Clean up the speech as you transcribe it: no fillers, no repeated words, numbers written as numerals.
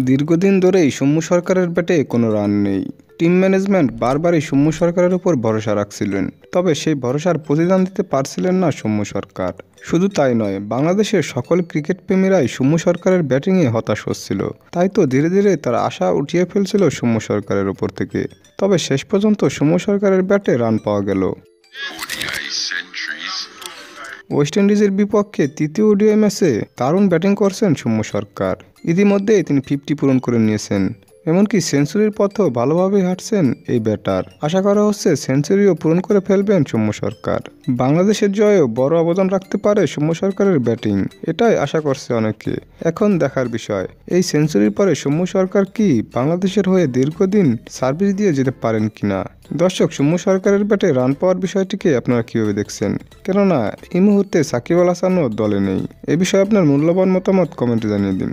দীর্ঘদিন ধরেই সৌম্য সরকারের ব্যাটে কোনো রান নেই। টিম ম্যানেজমেন্ট বারবারই সৌম্য সরকারের উপর ভরসা রাখছিলেন, তবে সেই ভরসার প্রতিদান দিতে পারছিলেন না সৌম্য সরকার। শুধু তাই নয়, বাংলাদেশের সকল ক্রিকেট প্রেমীরাই সৌম্য সরকারের ব্যাটিংয়ে হতাশ হচ্ছিল। তাই তো ধীরে ধীরে তার আশা উঠিয়ে ফেলছিল সৌম্য সরকারের উপর থেকে। তবে শেষ পর্যন্ত সৌম্য সরকারের ব্যাটে রান পাওয়া গেল। ওয়েস্ট ইন্ডিজের বিপক্ষে তৃতীয় ওডিআই ম্যাচে দারুণ ব্যাটিং করছেন সৌম্য সরকার। ইতিমধ্যেই তিনি 50 পূরণ করে নিয়েছেন, এমনকি সেঞ্চুরির পথেও ভালোভাবেই হাঁটছেন এই ব্যাটার। আশা করা হচ্ছে সেঞ্চুরিও পূরণ করে ফেলবেন সৌম্য সরকার। বাংলাদেশের জয়েও বড় অবদান রাখতে পারে সৌম্য সরকারের ব্যাটিং, এটাই আশা করছে অনেকে। এখন দেখার বিষয়, এই সেঞ্চুরির পরে সৌম্য সরকার কি বাংলাদেশের হয়ে দীর্ঘদিন সার্ভিস দিয়ে যেতে পারেন কিনা। দর্শক, সৌম্য সরকারের ব্যাটে রান পাওয়ার বিষয়টিকে আপনারা কীভাবে দেখছেন? কেননা এই মুহূর্তে সাকিব আল হাসানও দলে নেই। এ বিষয়ে আপনার মূল্যবান মতামত কমেন্টে জানিয়ে দিন।